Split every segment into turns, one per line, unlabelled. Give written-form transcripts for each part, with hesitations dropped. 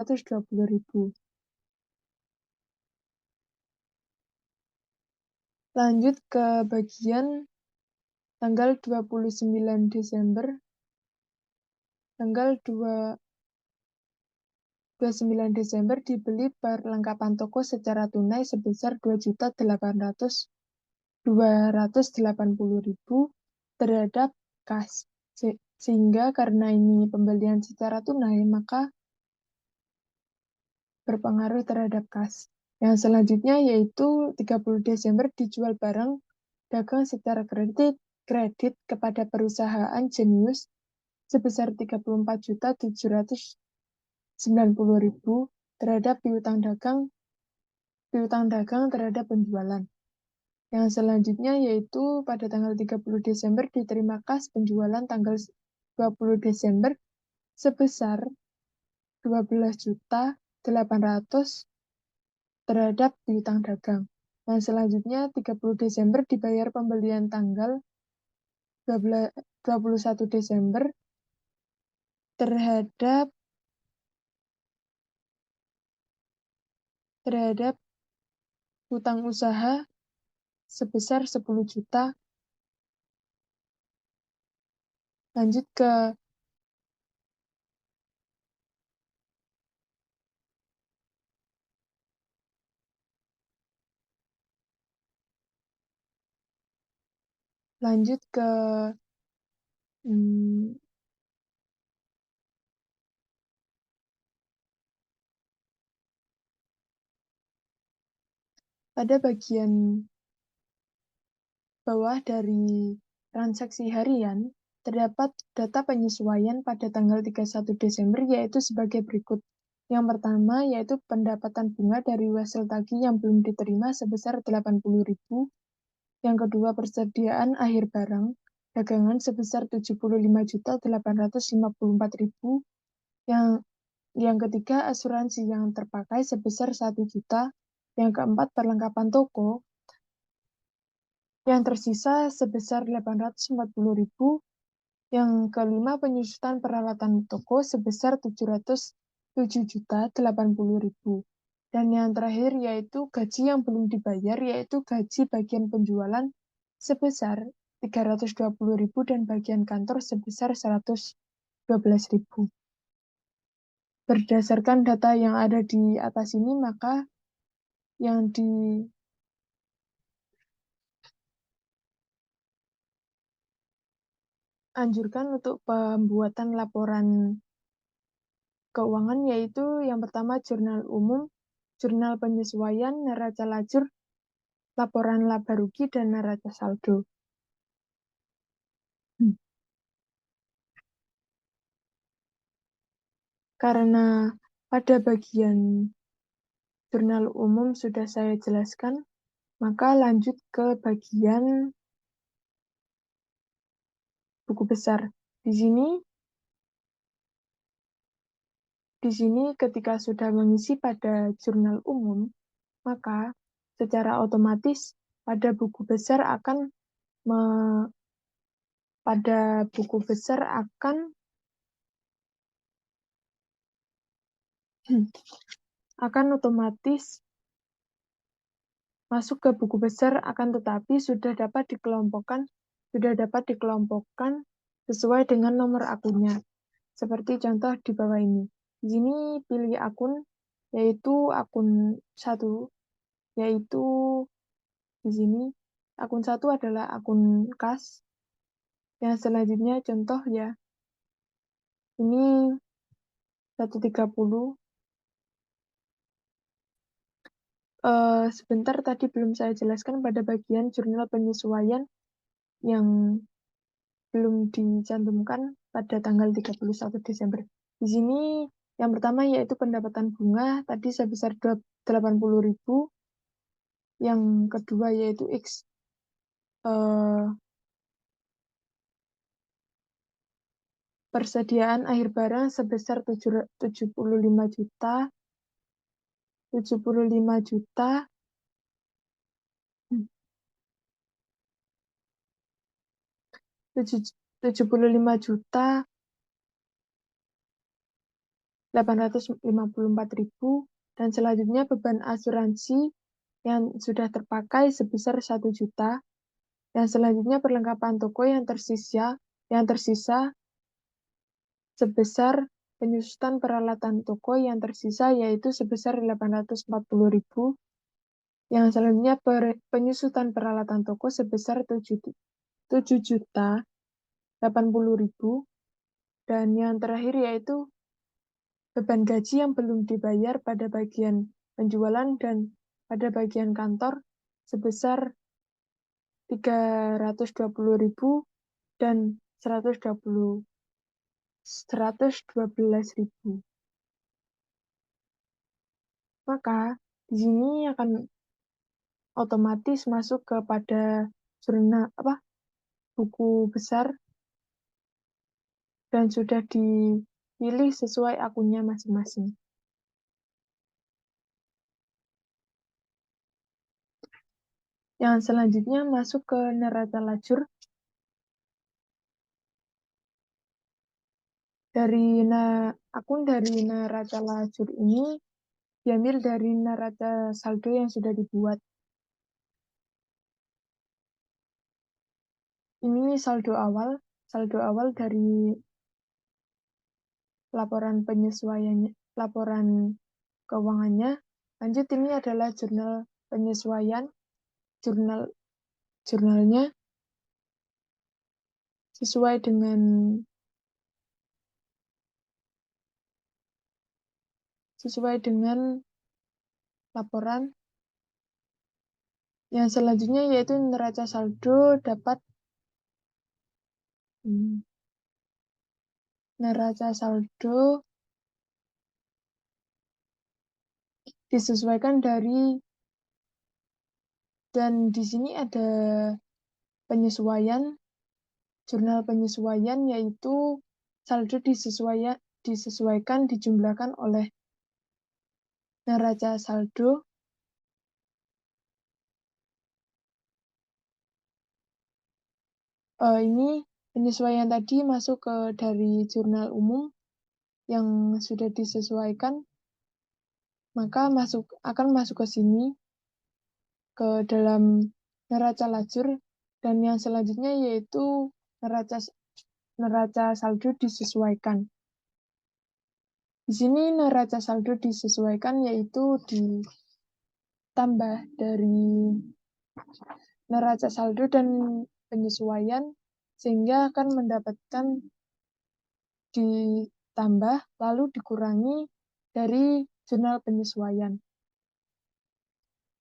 720.000. Lanjut ke bagian tanggal 29 Desember. Tanggal 29 Desember dibeli perlengkapan toko secara tunai sebesar 2.280.000 terhadap kas. Sehingga karena ini pembelian secara tunai, maka berpengaruh terhadap kas. Yang selanjutnya yaitu 30 Desember dijual barang dagang secara kredit kepada perusahaan Jenius sebesar 34.790.000 terhadap piutang dagang terhadap penjualan. Yang selanjutnya yaitu pada tanggal 30 Desember diterima kas penjualan tanggal 20 Desember sebesar 12.800.000 terhadap piutang dagang. Yang selanjutnya 30 Desember dibayar pembelian tanggal 21 Desember terhadap hutang usaha sebesar 10 juta. Lanjut ke pada bagian bawah dari transaksi harian, terdapat data penyesuaian pada tanggal 31 Desember yaitu sebagai berikut. Yang pertama yaitu pendapatan bunga dari hasil tagih yang belum diterima sebesar 80.000. Yang kedua persediaan akhir barang dagangan sebesar 75.854.000. Yang ketiga asuransi yang terpakai sebesar 1 juta. Yang keempat perlengkapan toko yang tersisa sebesar 840.000. Yang kelima penyusutan peralatan toko sebesar 707.080.000. Dan yang terakhir yaitu gaji yang belum dibayar yaitu gaji bagian penjualan sebesar 320.000 dan bagian kantor sebesar 112.000. Berdasarkan data yang ada di atas ini, maka yang dianjurkan untuk pembuatan laporan keuangan yaitu yang pertama jurnal umum, jurnal penyesuaian, neraca lajur, laporan laba rugi, dan neraca saldo. Karena pada bagian jurnal umum sudah saya jelaskan, maka lanjut ke bagian buku besar. Di sini ketika sudah mengisi pada jurnal umum, maka secara otomatis pada buku besar akan otomatis masuk ke buku besar, akan tetapi sudah dapat dikelompokkan sesuai dengan nomor akunnya. Seperti contoh di bawah ini. Di sini pilih akun, yaitu akun 1, yaitu di sini akun 1 adalah akun kas. Yang selanjutnya contoh ya. Ini 130. Sebentar tadi belum saya jelaskan pada bagian jurnal penyesuaian yang belum dicantumkan pada tanggal 31 Desember. Di sini yang pertama yaitu pendapatan bunga tadi sebesar 80.000. Yang kedua yaitu persediaan akhir barang sebesar 75 juta. 75 juta. 75 juta 854.000, dan selanjutnya beban asuransi yang sudah terpakai sebesar 1 juta, dan selanjutnya perlengkapan toko yang tersisa sebesar penyusutan peralatan toko yang tersisa yaitu sebesar 840.000, yang selanjutnya penyusutan peralatan toko sebesar 7.080.000, dan yang terakhir yaitu beban gaji yang belum dibayar pada bagian penjualan dan pada bagian kantor sebesar 320.000 dan 112.000. Maka di sini akan otomatis masuk kepada buku besar dan sudah dipilih sesuai akunnya masing-masing. Yang selanjutnya masuk ke neraca lajur. Akun dari neraca lajur ini diambil dari neraca saldo yang sudah dibuat. Ini saldo awal dari laporan penyesuaiannya, laporan keuangannya. Lanjut, ini adalah jurnal penyesuaian, jurnalnya sesuai dengan laporan. Yang selanjutnya yaitu neraca saldo disesuaikan dan di sini ada jurnal penyesuaian yaitu saldo disesuaikan dijumlahkan oleh neraca saldo. Ini penyesuaian tadi masuk dari jurnal umum yang sudah disesuaikan, maka akan masuk ke sini ke dalam neraca lajur, dan yang selanjutnya yaitu neraca saldo disesuaikan. Di sini neraca saldo disesuaikan yaitu ditambah dari neraca saldo dan penyesuaian sehingga akan mendapatkan ditambah lalu dikurangi dari jurnal penyesuaian.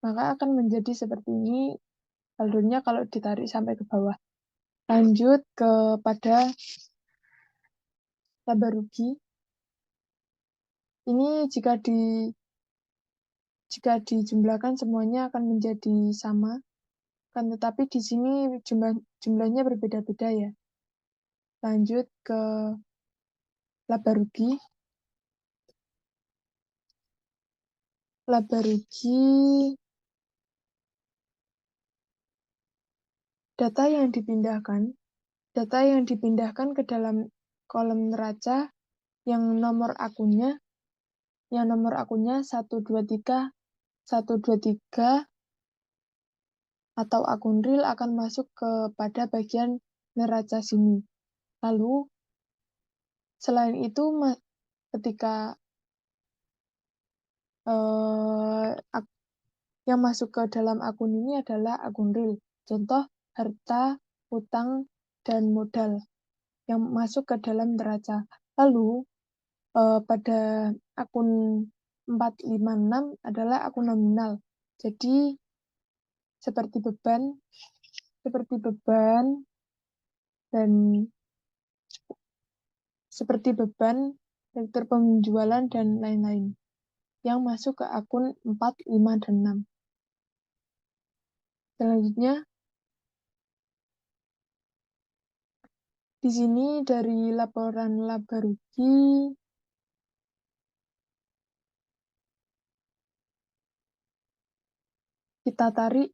Maka akan menjadi seperti ini saldonya kalau ditarik sampai ke bawah. Lanjut kepada laba rugi. Ini jika dijumlahkan semuanya akan menjadi sama, kan tetapi di sini jumlahnya berbeda-beda ya. Lanjut ke laba rugi. Laba rugi, data yang dipindahkan ke dalam kolom neraca yang nomor akunnya 123 atau akun real akan masuk kepada bagian neraca sini. Lalu selain itu ketika yang masuk ke dalam akun ini adalah akun real. Contoh harta, utang, dan modal yang masuk ke dalam neraca. Lalu pada akun 456 adalah akun nominal. Jadi seperti beban sektor penjualan dan lain-lain yang masuk ke akun 4, 5, dan 6. Selanjutnya di sini dari laporan laba rugi kita tarik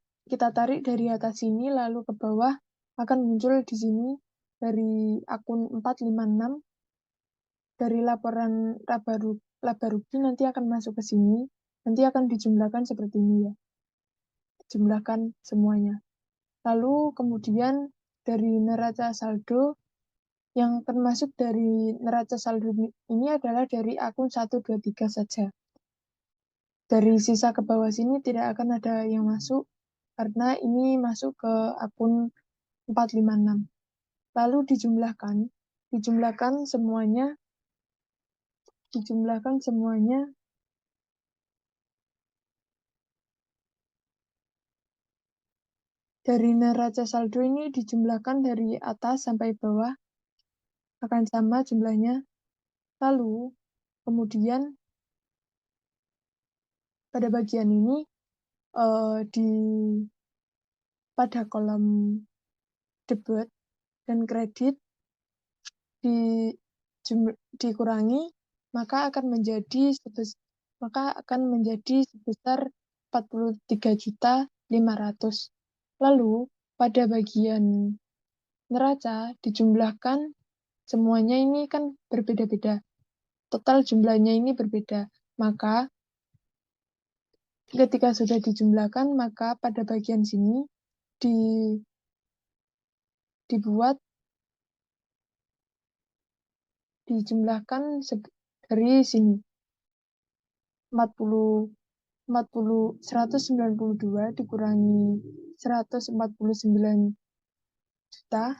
dari atas sini lalu ke bawah akan muncul di sini dari akun 456 dari laporan laba rugi nanti akan masuk ke sini, nanti akan dijumlahkan seperti ini ya, dijumlahkan semuanya. Lalu kemudian dari neraca saldo, yang termasuk dari neraca saldo ini adalah dari akun 1, 2, 3 saja. Dari sisa ke bawah sini tidak akan ada yang masuk, karena ini masuk ke akun 4, 5, 6. Lalu dijumlahkan semuanya dari neraca saldo ini dijumlahkan dari atas sampai bawah akan sama jumlahnya. Lalu kemudian pada bagian ini pada kolom debit dan kredit dikurangi, maka akan menjadi sebesar 43.500.000. Lalu pada bagian neraca dijumlahkan semuanya, ini kan berbeda-beda. Total jumlahnya ini berbeda. Maka ketika sudah dijumlahkan, maka pada bagian sini dijumlahkan dari sini 192 dikurangi 149 juta,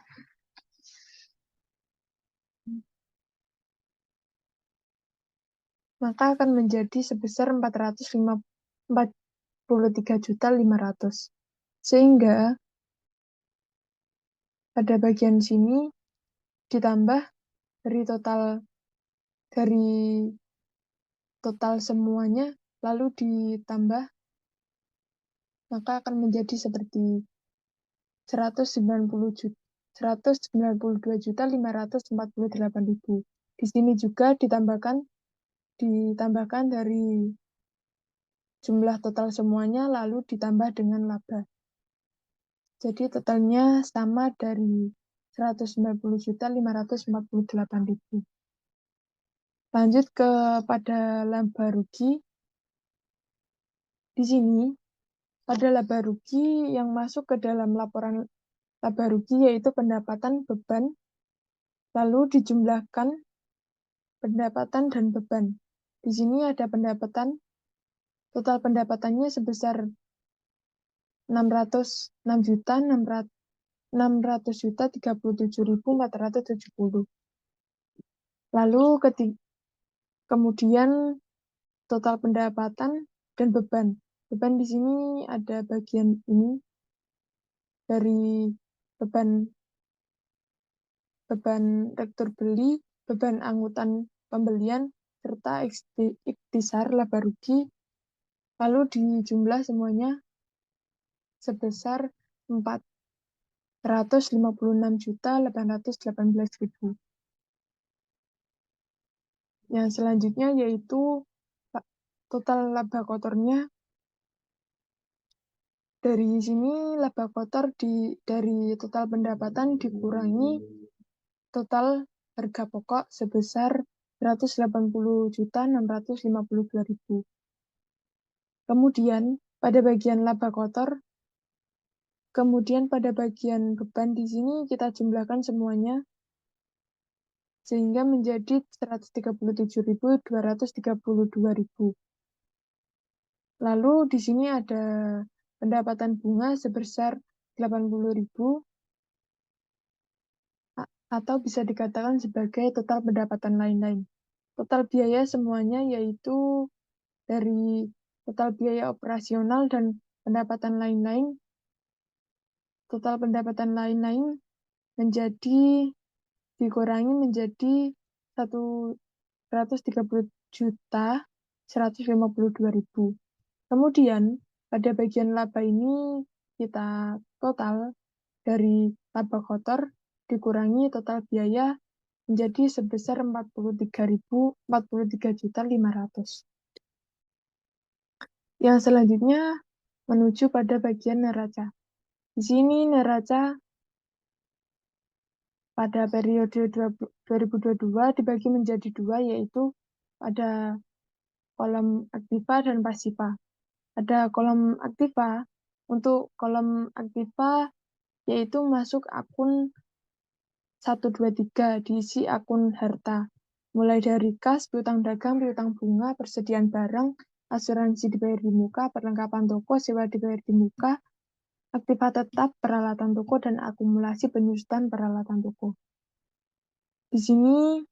maka akan menjadi sebesar 453.500.000. Sehingga pada bagian sini ditambah dari total semuanya, lalu ditambah, maka akan menjadi seperti 192.548.000. Di sini juga ditambahkan dari jumlah total semuanya, lalu ditambah dengan laba. Jadi totalnya sama dari 190.548.000. Lanjut kepada laba rugi. Di sini pada laba rugi yang masuk ke dalam laporan laba rugi yaitu pendapatan, beban, lalu dijumlahkan pendapatan dan beban. Di sini ada pendapatan, total pendapatannya sebesar 600.637.470. Lalu kemudian total pendapatan dan beban. Beban di sini ada bagian ini dari beban rektur beli, beban angkutan pembelian, serta ikhtisar laba rugi, lalu dijumlah semuanya sebesar 456.818.000. Yang selanjutnya yaitu total laba kotornya. Dari sini laba kotor dari total pendapatan dikurangi total harga pokok sebesar 180.652.000. Kemudian pada bagian laba kotor, kemudian pada bagian beban di sini kita jumlahkan semuanya sehingga menjadi 137.232.000. Lalu di sini ada pendapatan bunga sebesar 80.000 atau bisa dikatakan sebagai total pendapatan lain-lain. Total biaya semuanya yaitu dari total biaya operasional dan pendapatan lain-lain. Total pendapatan lain-lain dikurangi menjadi 130.152.000. Kemudian pada bagian laba ini kita total dari laba kotor dikurangi total biaya menjadi sebesar 43.500. Yang selanjutnya menuju pada bagian neraca. Di sini neraca pada periode 2022 dibagi menjadi dua, yaitu ada kolom aktiva dan pasiva. Ada kolom aktiva. Untuk kolom aktiva yaitu masuk akun 123, diisi akun harta. Mulai dari kas, piutang dagang, piutang bunga, persediaan barang, asuransi dibayar di muka, perlengkapan toko, sewa dibayar di muka, aktiva tetap, peralatan toko, dan akumulasi penyusutan peralatan toko. Di sini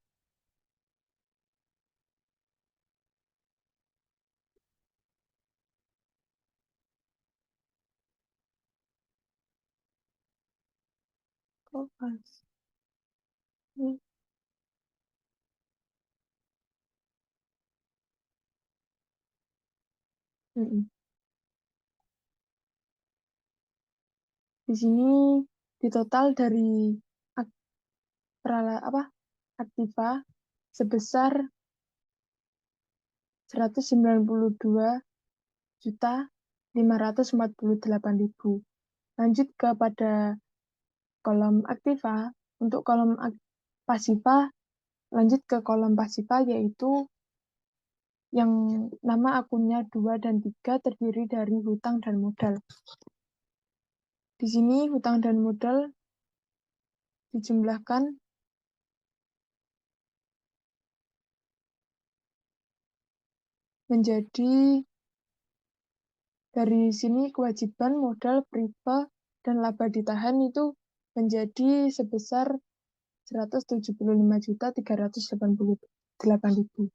kok pas? Nih, mm-mm. Di sini di total dari ak- aktiva sebesar 192.548.000. Lanjut kepada kolom aktiva. Untuk kolom pasiva, lanjut ke kolom pasiva yaitu yang nama akunnya 2 dan 3 terdiri dari hutang dan modal. Di sini hutang dan modal dijumlahkan menjadi dari sini kewajiban, modal, priva, dan laba ditahan itu menjadi sebesar 175.388.000.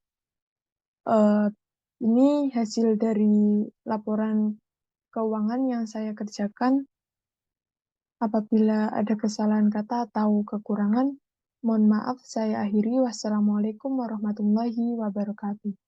Ini hasil dari laporan keuangan yang saya kerjakan. Apabila ada kesalahan kata atau kekurangan, mohon maaf saya akhiri. Wassalamualaikum warahmatullahi wabarakatuh.